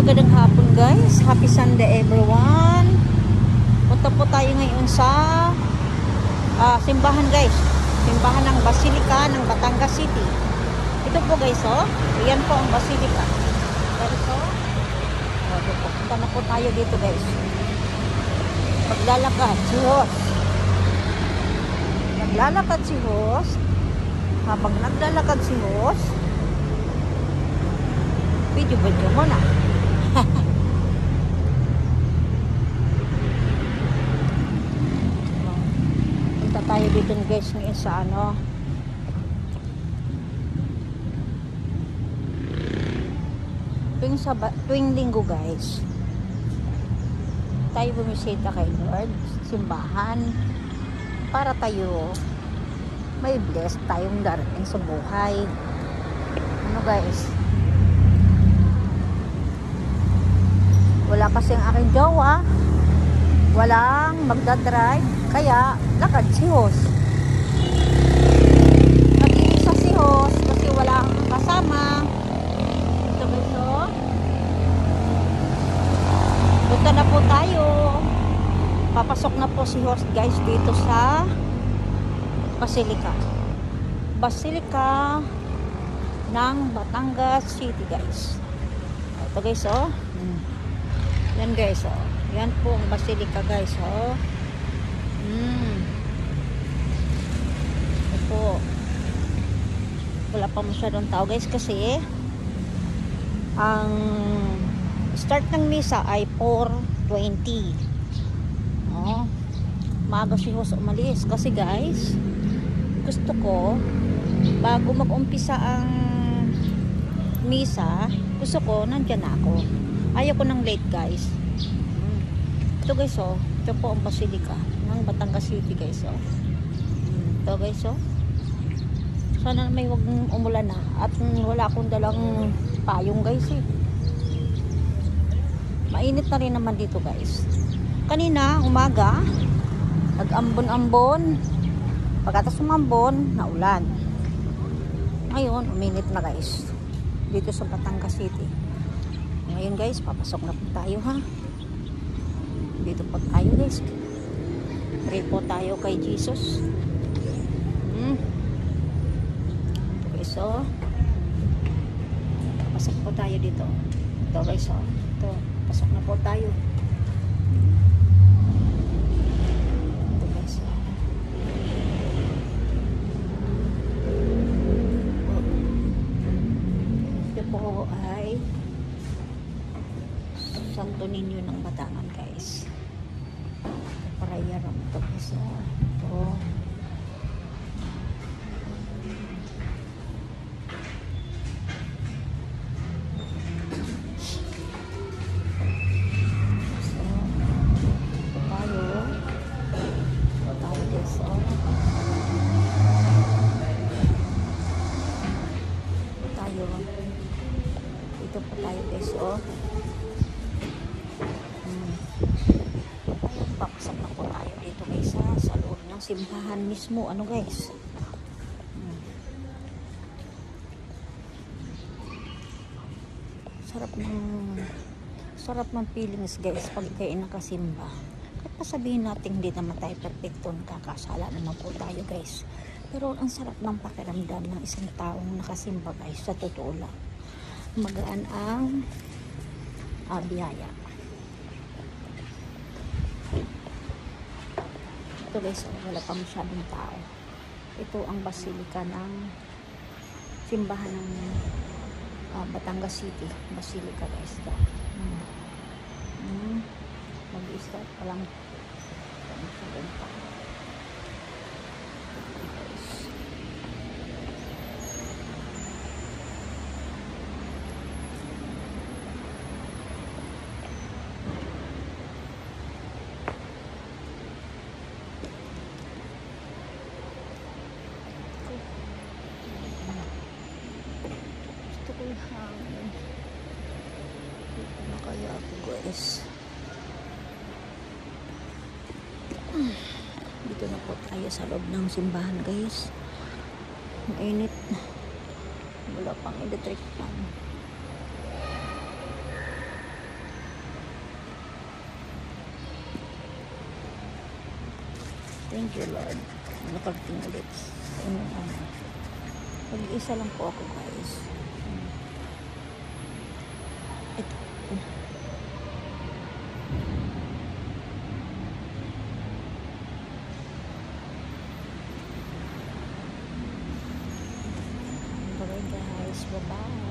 Magandang hapon guys. Happy Sunday everyone. Punta po tayo ngayon sa simbahan guys. Simbahan ng Basilica ng Batangas City. Ito po guys oh. Ayan po ang Basilica. Guys oh. Punta na po tayo dito guys. Maglalakad si host. Naglalakad si host. Habang naglalakad si host, video mo na. Punta tayo dito guys ngayon sa ano, tuwing linggo guys tayo bumisita kay Lord simbahan para tayo may bless tayong darating sa buhay. Ano guys, wala kasi ang aking jowa, walang magdadrive, kaya lakad si host. Nag-iisa si host kasi wala akong kasama. Ito guys oh. Punta na po tayo. Papasok na po si host guys dito sa Basilica ng Batangas City guys. Ito guys oh. Yan guys oh. Yan po ang Basilica guys oh. Ito po. Wala pa masyadong tao guys kasi ang start ng misa ay 4:20. Oh. Maaga si host umalis kasi guys gusto ko bago mag-umpisa ang misa, gusto ko nandyan ako. Ayaw ko ng late guys. Ito guys oh. Ito po ang Basilica ng Batangas City guys oh. Ito guys oh. Sana may wag umulan na. At wala akong dalang payong guys eh. Mainit na rin naman dito guys. Kanina umaga nag-ambon-ambon. Pagkatapos umambon, naulan. Ngayon, uminit na guys. Dito sa Batangas City. Ngayon guys, papasok na po tayo ha. Dito po tayo guys. Pray po tayo kay Jesus. Ito guys oh. Pasok po tayo dito. Ito guys oh. Ito, pasok na po tayo. Po ay Santo Niño ng Batangan guys. Prayer ang ito guys. Ito. Ito po tayo guys oh. Papasok na po tayo dito guys sa loob ng simbahan mismo ano guys. Sarap ng feelings guys pag kayo nakasimba. Kahit pa sabihin natin hindi naman tayo perfecto, nakakasala naman po tayo guys, pero ang sarap ng pakiramdam ng isang taong nakasimba guys, sa totoo lang magaan ang biyaya. Ito guys, wala pa masyadong tao. Ito ang Basilica ng simbahan ng Batangas City. Basilica guys. Mag-start pa lang. Dito na kaya ako guys. Dito na po tayo sa loob ng simbahan guys. Mainit. Wala pang electric fan. Thank you, Lord. Nakarating ulit. Mag-isa lang po ako, guys. Ito. Bye, guys. Bye-bye.